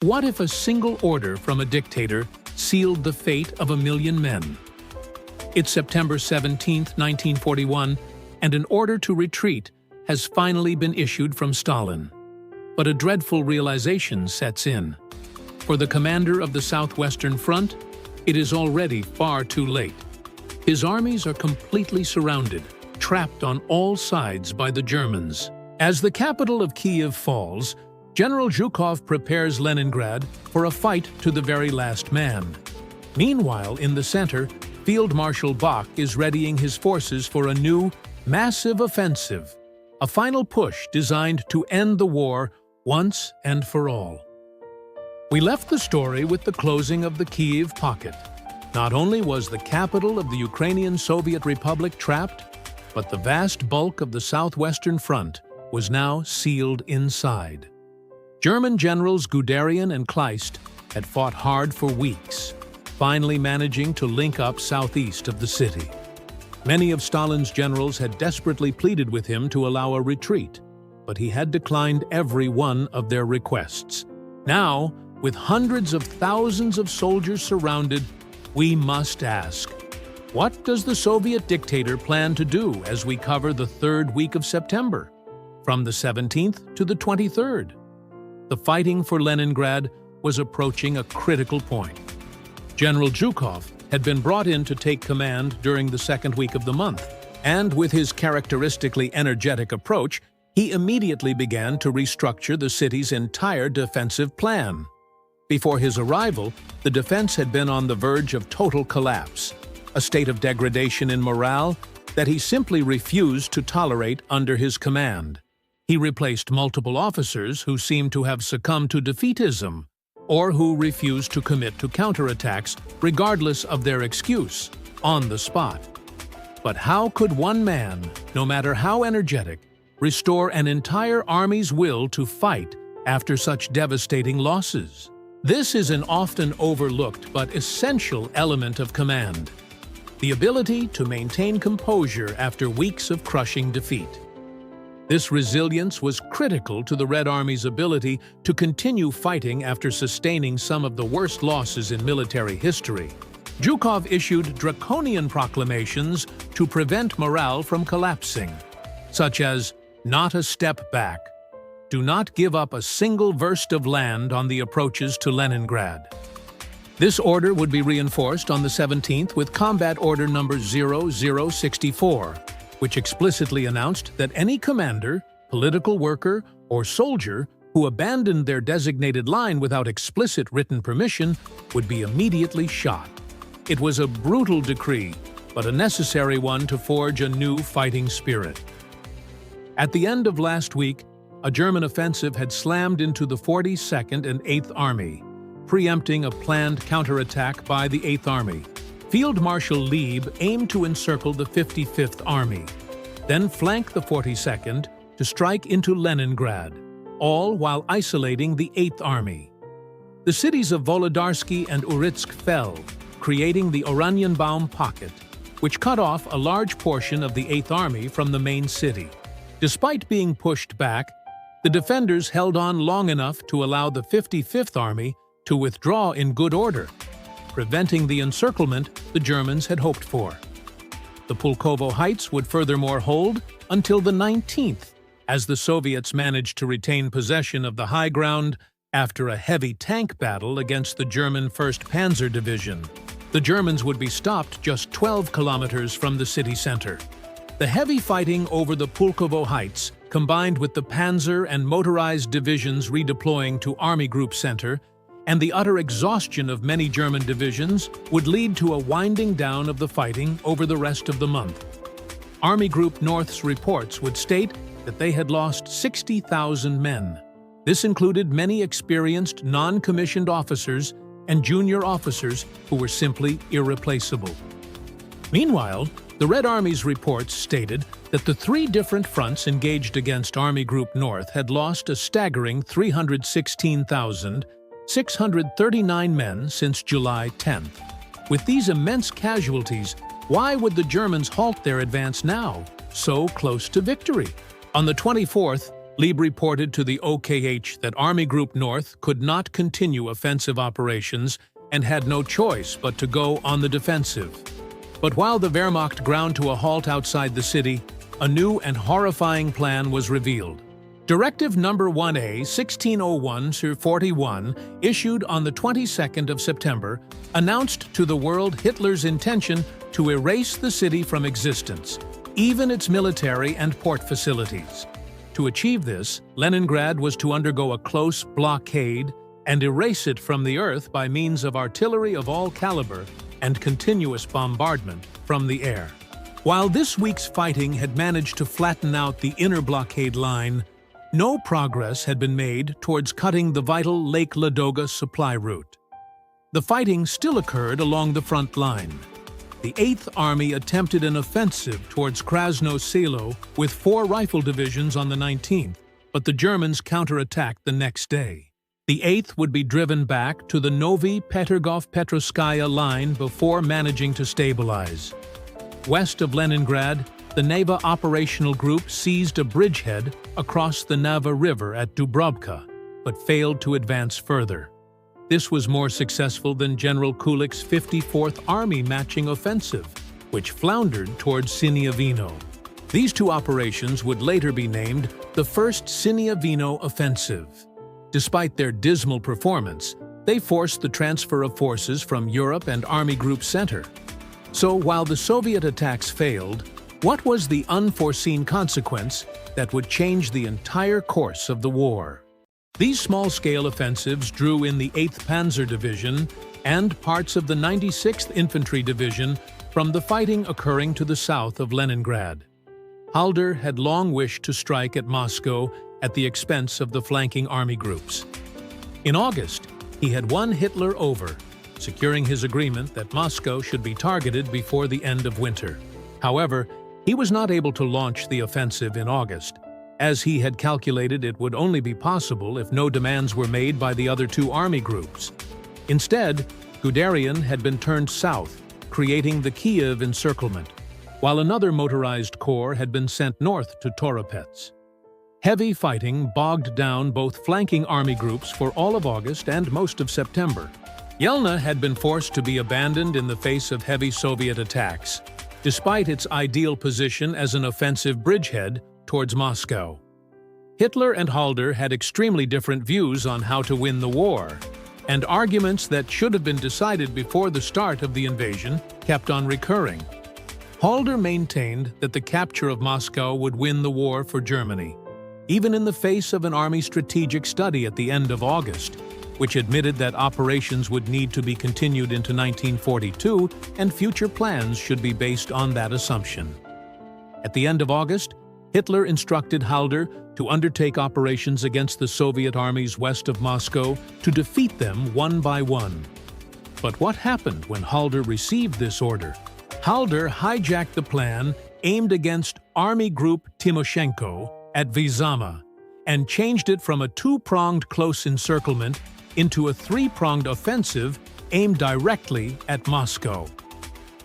What if a single order from a dictator sealed the fate of 1 million men? It's September 17, 1941, and an order to retreat has finally been issued from Stalin. But a dreadful realization sets in. For the commander of the Southwestern Front, it is already far too late. His armies are completely surrounded, trapped on all sides by the Germans. As the capital of Kyiv falls, General Zhukov prepares Leningrad for a fight to the very last man. Meanwhile, in the center, Field Marshal Bach is readying his forces for a new, massive offensive, a final push designed to end the war once and for all. We left the story with the closing of the Kyiv pocket. Not only was the capital of the Ukrainian Soviet Republic trapped, but the vast bulk of the Southwestern Front was now sealed inside. German generals Guderian and Kleist had fought hard for weeks, finally managing to link up southeast of the city. Many of Stalin's generals had desperately pleaded with him to allow a retreat, but he had declined every one of their requests. Now, with hundreds of thousands of soldiers surrounded, we must ask, what does the Soviet dictator plan to do as we cover the third week of September, from the 17th to the 23rd? The fighting for Leningrad was approaching a critical point. General Zhukov had been brought in to take command during the second week of the month, and with his characteristically energetic approach, he immediately began to restructure the city's entire defensive plan. Before his arrival, the defense had been on the verge of total collapse, a state of degradation in morale that he simply refused to tolerate under his command. He replaced multiple officers who seemed to have succumbed to defeatism, or who refused to commit to counterattacks regardless of their excuse, on the spot. But how could one man, no matter how energetic, restore an entire army's will to fight after such devastating losses? This is an often overlooked but essential element of command: the ability to maintain composure after weeks of crushing defeat. This resilience was critical to the Red Army's ability to continue fighting after sustaining some of the worst losses in military history. Zhukov issued draconian proclamations to prevent morale from collapsing, such as, "Not a step back. Do not give up a single verst of land on the approaches to Leningrad." This order would be reinforced on the 17th with Combat Order number 0064, which explicitly announced that any commander, political worker, or soldier who abandoned their designated line without explicit written permission would be immediately shot. It was a brutal decree, but a necessary one to forge a new fighting spirit. At the end of last week, a German offensive had slammed into the 42nd and 8th Army, preempting a planned counterattack by the 8th Army. Field Marshal Lieb aimed to encircle the 55th Army, then flank the 42nd to strike into Leningrad, all while isolating the 8th Army. The cities of Volodarsky and Uritsk fell, creating the Oranienbaum pocket, which cut off a large portion of the 8th Army from the main city. Despite being pushed back, the defenders held on long enough to allow the 55th Army to withdraw in good order, preventing the encirclement the Germans had hoped for. The Pulkovo Heights would furthermore hold until the 19th, as the Soviets managed to retain possession of the high ground after a heavy tank battle against the German 1st Panzer Division. The Germans would be stopped just 12 kilometers from the city center. The heavy fighting over the Pulkovo Heights, combined with the Panzer and motorized divisions redeploying to Army Group Center, and the utter exhaustion of many German divisions would lead to a winding down of the fighting over the rest of the month. Army Group North's reports would state that they had lost 60,000 men. This included many experienced non-commissioned officers and junior officers who were simply irreplaceable. Meanwhile, the Red Army's reports stated that the three different fronts engaged against Army Group North had lost a staggering 316,639 men since July 10th. With these immense casualties, why would the Germans halt their advance now, so close to victory? On the 24th, Lieb reported to the OKH that Army Group North could not continue offensive operations and had no choice but to go on the defensive. But while the Wehrmacht ground to a halt outside the city, a new and horrifying plan was revealed. Directive No. 1A 1601/41, issued on the 22nd of September, announced to the world Hitler's intention to erase the city from existence, even its military and port facilities. To achieve this, Leningrad was to undergo a close blockade and erase it from the earth by means of artillery of all caliber and continuous bombardment from the air. While this week's fighting had managed to flatten out the inner blockade line, no progress had been made towards cutting the vital Lake Ladoga supply route. The fighting still occurred along the front line. The 8th Army attempted an offensive towards Krasno Selo with 4 rifle divisions on the 19th, but the Germans counterattacked the next day. The 8th would be driven back to the Novi Petergov-Petrovskaya line before managing to stabilize. West of Leningrad, the Neva Operational Group seized a bridgehead across the Neva River at Dubrovka, but failed to advance further. This was more successful than General Kulik's 54th Army matching offensive, which floundered towards Siniavino. These 2 operations would later be named the First Siniavino Offensive. Despite their dismal performance, they forced the transfer of forces from Europe and Army Group Center. So while the Soviet attacks failed, what was the unforeseen consequence that would change the entire course of the war? These small-scale offensives drew in the 8th Panzer Division and parts of the 96th Infantry Division from the fighting occurring to the south of Leningrad. Halder had long wished to strike at Moscow at the expense of the flanking army groups. In August, he had won Hitler over, securing his agreement that Moscow should be targeted before the end of winter. However, he was not able to launch the offensive in August, as he had calculated it would only be possible if no demands were made by the other 2 army groups. Instead, Guderian had been turned south, creating the Kyiv encirclement, while another motorized corps had been sent north to Toropets. Heavy fighting bogged down both flanking army groups for all of August and most of September. Yelna had been forced to be abandoned in the face of heavy Soviet attacks, despite its ideal position as an offensive bridgehead towards Moscow. Hitler and Halder had extremely different views on how to win the war, and arguments that should have been decided before the start of the invasion kept on recurring. Halder maintained that the capture of Moscow would win the war for Germany, even in the face of an army strategic study at the end of August, which admitted that operations would need to be continued into 1942 and future plans should be based on that assumption. At the end of August, Hitler instructed Halder to undertake operations against the Soviet armies west of Moscow to defeat them one by one. But what happened when Halder received this order? Halder hijacked the plan aimed against Army Group Timoshenko at Vyazma and changed it from a 2-pronged close encirclement into a 3-pronged offensive aimed directly at Moscow.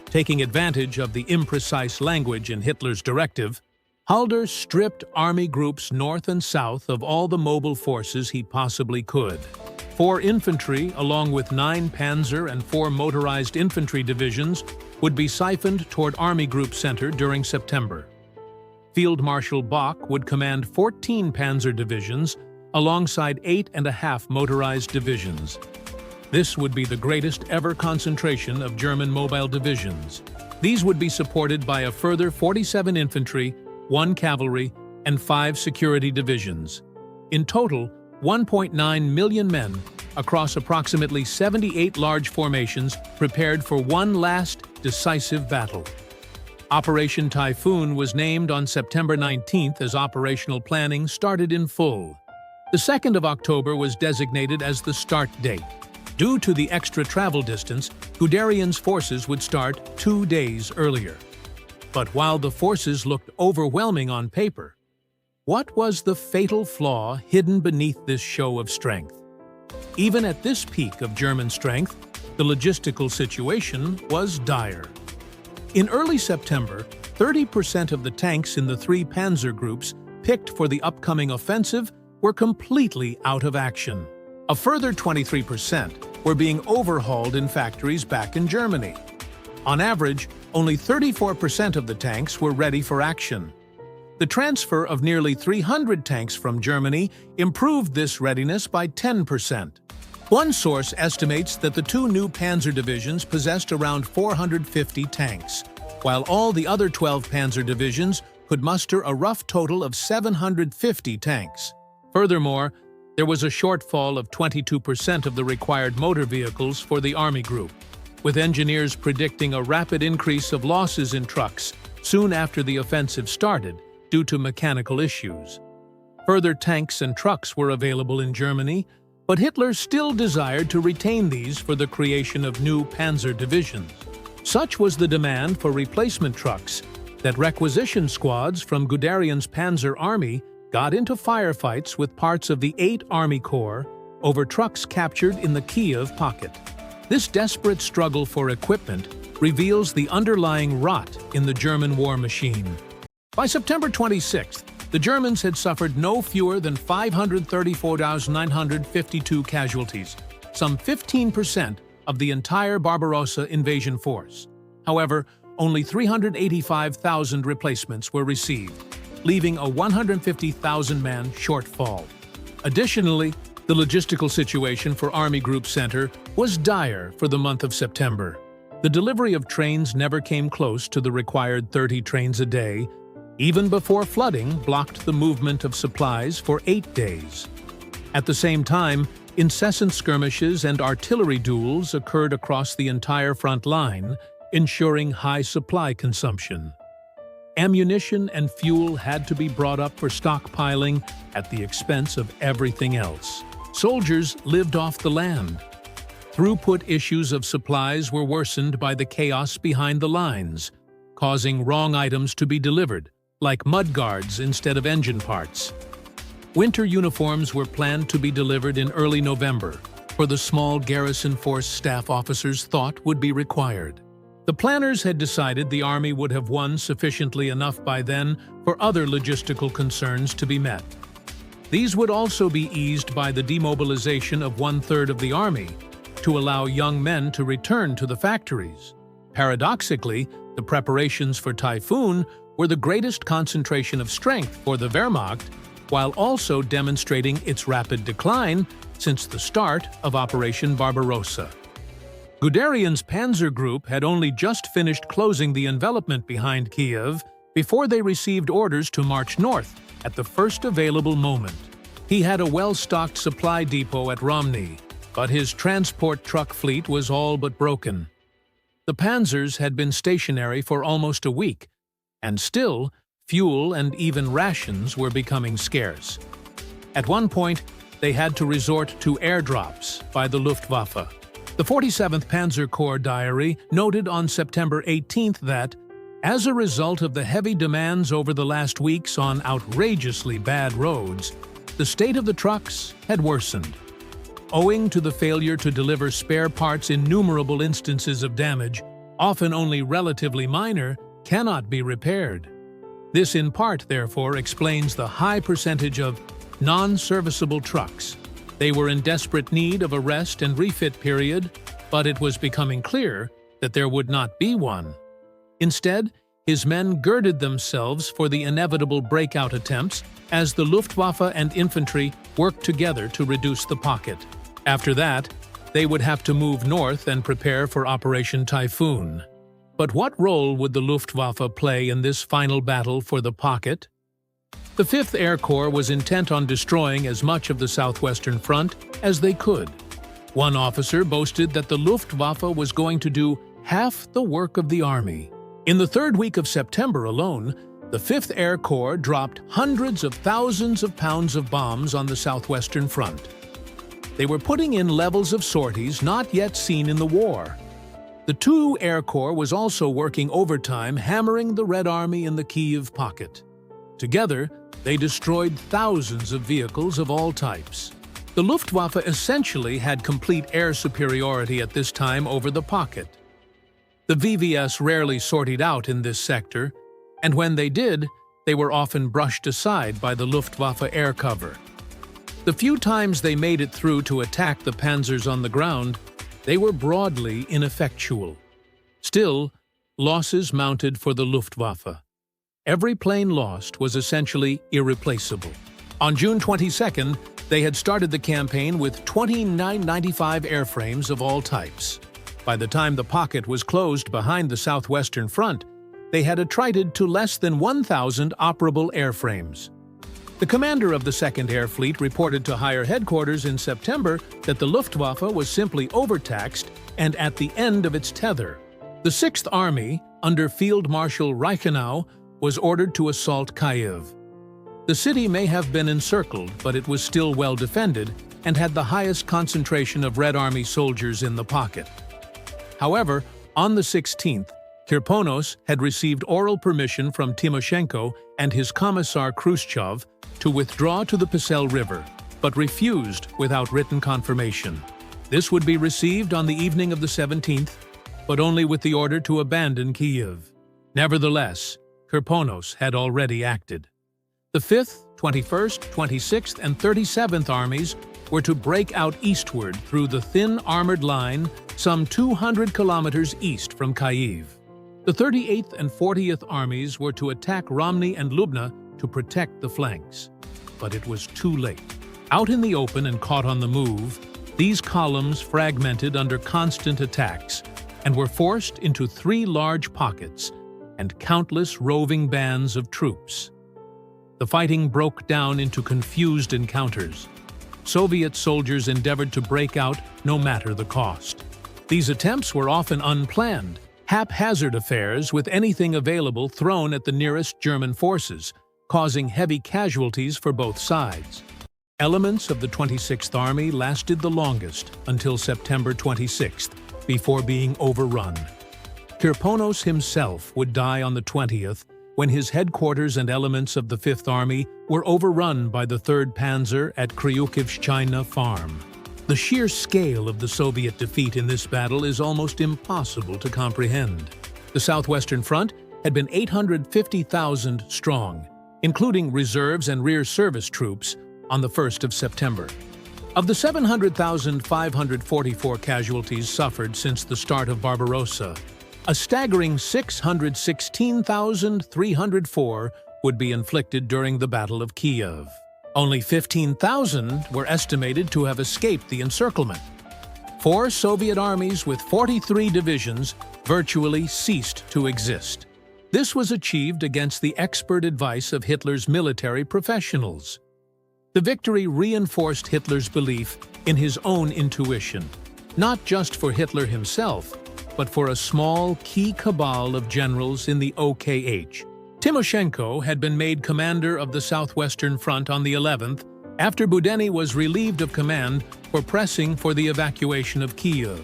Taking advantage of the imprecise language in Hitler's directive, Halder stripped army groups north and south of all the mobile forces he possibly could. 4 infantry, along with 9 panzer and 4 motorized infantry divisions, would be siphoned toward Army Group Center during September. Field Marshal Bock would command 14 panzer divisions, alongside 8.5 motorized divisions. This would be the greatest ever concentration of German mobile divisions. These would be supported by a further 47 infantry, 1 cavalry, and 5 security divisions. In total, 1.9 million men across approximately 78 large formations prepared for one last decisive battle. Operation Typhoon was named on September 19th as operational planning started in full. The 2nd of October was designated as the start date. Due to the extra travel distance, Guderian's forces would start 2 days earlier. But while the forces looked overwhelming on paper, what was the fatal flaw hidden beneath this show of strength? Even at this peak of German strength, the logistical situation was dire. In early September, 30% of the tanks in the 3 panzer groups picked for the upcoming offensive were completely out of action. A further 23% were being overhauled in factories back in Germany. On average, only 34% of the tanks were ready for action. The transfer of nearly 300 tanks from Germany improved this readiness by 10%. One source estimates that the two new panzer divisions possessed around 450 tanks, while all the other 12 panzer divisions could muster a rough total of 750 tanks. Furthermore, there was a shortfall of 22% of the required motor vehicles for the Army group, with engineers predicting a rapid increase of losses in trucks soon after the offensive started due to mechanical issues. Further tanks and trucks were available in Germany, but Hitler still desired to retain these for the creation of new panzer divisions. Such was the demand for replacement trucks that requisition squads from Guderian's Panzer Army got into firefights with parts of the 8th Army Corps over trucks captured in the Kyiv pocket. This desperate struggle for equipment reveals the underlying rot in the German war machine. By September 26th, the Germans had suffered no fewer than 534,952 casualties, some 15% of the entire Barbarossa invasion force. However, only 385,000 replacements were received, leaving a 150,000-man shortfall. Additionally, the logistical situation for Army Group Center was dire for the month of September. The delivery of trains never came close to the required 30 trains a day, even before flooding blocked the movement of supplies for 8 days. At the same time, incessant skirmishes and artillery duels occurred across the entire front line, ensuring high supply consumption. Ammunition and fuel had to be brought up for stockpiling at the expense of everything else. Soldiers lived off the land. Throughput issues of supplies were worsened by the chaos behind the lines, causing wrong items to be delivered, like mudguards instead of engine parts. Winter uniforms were planned to be delivered in early November, for the small garrison force staff officers thought would be required. The planners had decided the Army would have won sufficiently enough by then for other logistical concerns to be met. These would also be eased by the demobilization of 1/3 of the Army to allow young men to return to the factories. Paradoxically, the preparations for Typhoon were the greatest concentration of strength for the Wehrmacht, while also demonstrating its rapid decline since the start of Operation Barbarossa. Guderian's Panzer Group had only just finished closing the envelopment behind Kyiv before they received orders to march north at the first available moment. He had a well-stocked supply depot at Romny, but his transport truck fleet was all but broken. The panzers had been stationary for almost a week, and still, fuel and even rations were becoming scarce. At one point, they had to resort to airdrops by the Luftwaffe. The 47th Panzer Corps diary noted on September 18th that, as a result of the heavy demands over the last weeks on outrageously bad roads, the state of the trucks had worsened. Owing to the failure to deliver spare parts, innumerable instances of damage, often only relatively minor, cannot be repaired. This in part, therefore, explains the high percentage of non-serviceable trucks. They were in desperate need of a rest and refit period, but it was becoming clear that there would not be one. Instead, his men girded themselves for the inevitable breakout attempts as the Luftwaffe and infantry worked together to reduce the pocket. After that, they would have to move north and prepare for Operation Typhoon. But what role would the Luftwaffe play in this final battle for the pocket? The 5th Air Corps was intent on destroying as much of the southwestern front as they could. One officer boasted that the Luftwaffe was going to do half the work of the Army. In the 3rd week of September alone, the 5th Air Corps dropped hundreds of thousands of pounds of bombs on the southwestern front. They were putting in levels of sorties not yet seen in the war. The 2nd Air Corps was also working overtime, hammering the Red Army in the Kyiv pocket. Together, they destroyed thousands of vehicles of all types. The Luftwaffe essentially had complete air superiority at this time over the pocket. The VVS rarely sortied out in this sector, and when they did, they were often brushed aside by the Luftwaffe air cover. The few times they made it through to attack the panzers on the ground, they were broadly ineffectual. Still, losses mounted for the Luftwaffe. Every plane lost was essentially irreplaceable. On June 22nd, they had started the campaign with 2995 airframes of all types. By the time the pocket was closed behind the southwestern front, they had attrited to less than 1,000 operable airframes. The commander of the 2nd Air Fleet reported to higher headquarters in September that the Luftwaffe was simply overtaxed and at the end of its tether. The 6th Army, under Field Marshal Reichenau, was ordered to assault Kyiv. The city may have been encircled, but it was still well defended and had the highest concentration of Red Army soldiers in the pocket. However, on the 16th, Kirponos had received oral permission from Timoshenko and his Commissar Khrushchev to withdraw to the Pisel River, but refused without written confirmation. This would be received on the evening of the 17th, but only with the order to abandon Kyiv. Nevertheless, Kirponos had already acted. The 5th, 21st, 26th, and 37th Armies were to break out eastward through the thin armored line some 200 kilometers east from Kyiv. The 38th and 40th Armies were to attack Romny and Lubna to protect the flanks. But it was too late. Out in the open and caught on the move, these columns fragmented under constant attacks and were forced into 3 large pockets and countless roving bands of troops. The fighting broke down into confused encounters. Soviet soldiers endeavored to break out no matter the cost. These attempts were often unplanned, haphazard affairs with anything available thrown at the nearest German forces, causing heavy casualties for both sides. Elements of the 26th Army lasted the longest until September 26th, before being overrun. Kirponos himself would die on the 20th, when his headquarters and elements of the 5th Army were overrun by the 3rd Panzer at Kryukivshchina Farm. The sheer scale of the Soviet defeat in this battle is almost impossible to comprehend. The Southwestern Front had been 850,000 strong, including reserves and rear service troops, on the 1st of September. Of the 700,544 casualties suffered since the start of Barbarossa, a staggering 616,304 would be inflicted during the Battle of Kyiv. Only 15,000 were estimated to have escaped the encirclement. 4 Soviet armies with 43 divisions virtually ceased to exist. This was achieved against the expert advice of Hitler's military professionals. The victory reinforced Hitler's belief in his own intuition, not just for Hitler himself, but for a small, key cabal of generals in the OKH. Timoshenko had been made commander of the Southwestern Front on the 11th, after Budeny was relieved of command for pressing for the evacuation of Kyiv.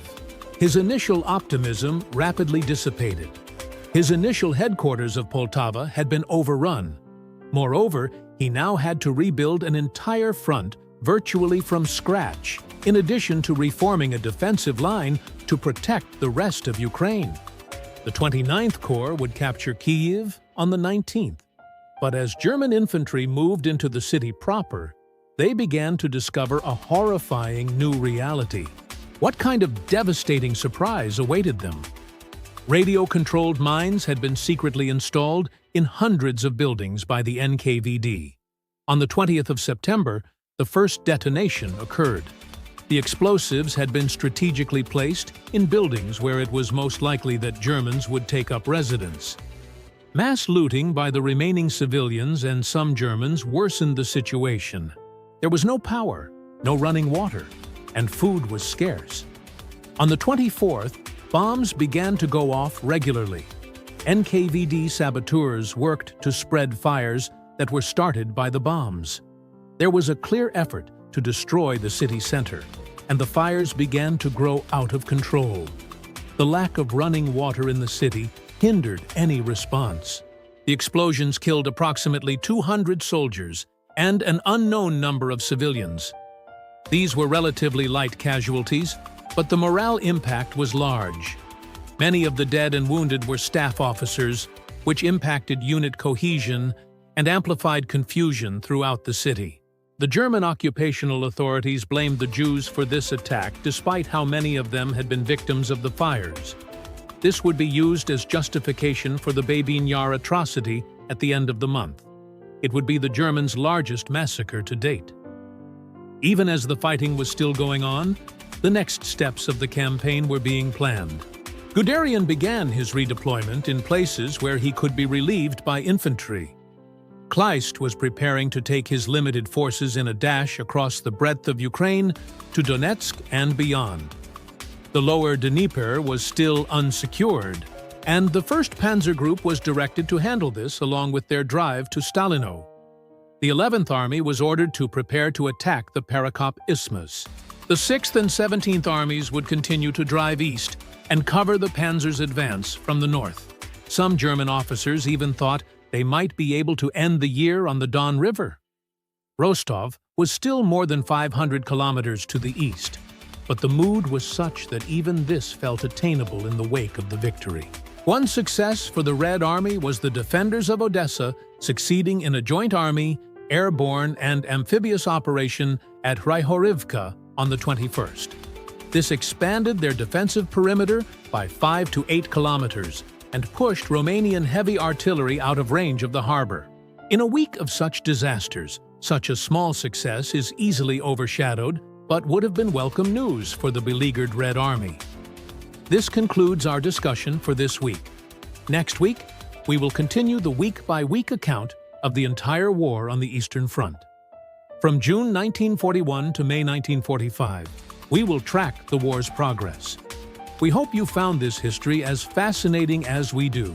His initial optimism rapidly dissipated. His initial headquarters of Poltava had been overrun. Moreover, he now had to rebuild an entire front virtually from scratch, in addition to reforming a defensive line to protect the rest of Ukraine. The 29th Corps would capture Kyiv on the 19th. But as German infantry moved into the city proper, they began to discover a horrifying new reality. What kind of devastating surprise awaited them? Radio-controlled mines had been secretly installed in hundreds of buildings by the NKVD. On the 20th of September, the first detonation occurred. The explosives had been strategically placed in buildings where it was most likely that Germans would take up residence. Mass looting by the remaining civilians and some Germans worsened the situation. There was no power, no running water, and food was scarce. On the 24th, bombs began to go off regularly. NKVD saboteurs worked to spread fires that were started by the bombs. There was a clear effort to destroy the city center, and the fires began to grow out of control. The lack of running water in the city hindered any response. The explosions killed approximately 200 soldiers and an unknown number of civilians. These were relatively light casualties, but the morale impact was large. Many of the dead and wounded were staff officers, which impacted unit cohesion and amplified confusion throughout the city. The German occupational authorities blamed the Jews for this attack, despite how many of them had been victims of the fires. This would be used as justification for the Babin Yar atrocity at the end of the month. It would be the Germans' largest massacre to date. Even as the fighting was still going on, the next steps of the campaign were being planned. Guderian began his redeployment in places where he could be relieved by infantry. Kleist was preparing to take his limited forces in a dash across the breadth of Ukraine to Donetsk and beyond. The lower Dnieper was still unsecured, and the 1st Panzer Group was directed to handle this along with their drive to Stalino. The 11th Army was ordered to prepare to attack the Perekop Isthmus. The 6th and 17th Armies would continue to drive east and cover the Panzer's advance from the north. Some German officers even thought they might be able to end the year on the Don River. Rostov was still more than 500 kilometers to the east, but the mood was such that even this felt attainable in the wake of the victory. One success for the Red Army was the defenders of Odessa succeeding in a joint army, airborne, and amphibious operation at Ryhorivka on the 21st. This expanded their defensive perimeter by 5 to 8 kilometers and pushed Romanian heavy artillery out of range of the harbor. In a week of such disasters, such a small success is easily overshadowed, but would have been welcome news for the beleaguered Red Army. This concludes our discussion for this week. Next week, we will continue the week-by-week account of the entire war on the Eastern Front. From June 1941 to May 1945, we will track the war's progress. We hope you found this history as fascinating as we do.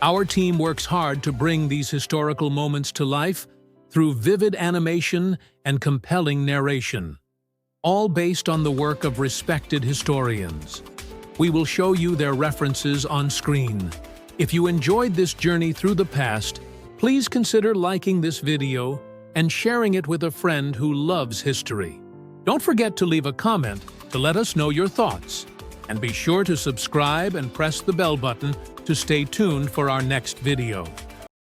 Our team works hard to bring these historical moments to life through vivid animation and compelling narration, all based on the work of respected historians. We will show you their references on screen. If you enjoyed this journey through the past, please consider liking this video and sharing it with a friend who loves history. Don't forget to leave a comment to let us know your thoughts. And be sure to subscribe and press the bell button to stay tuned for our next video.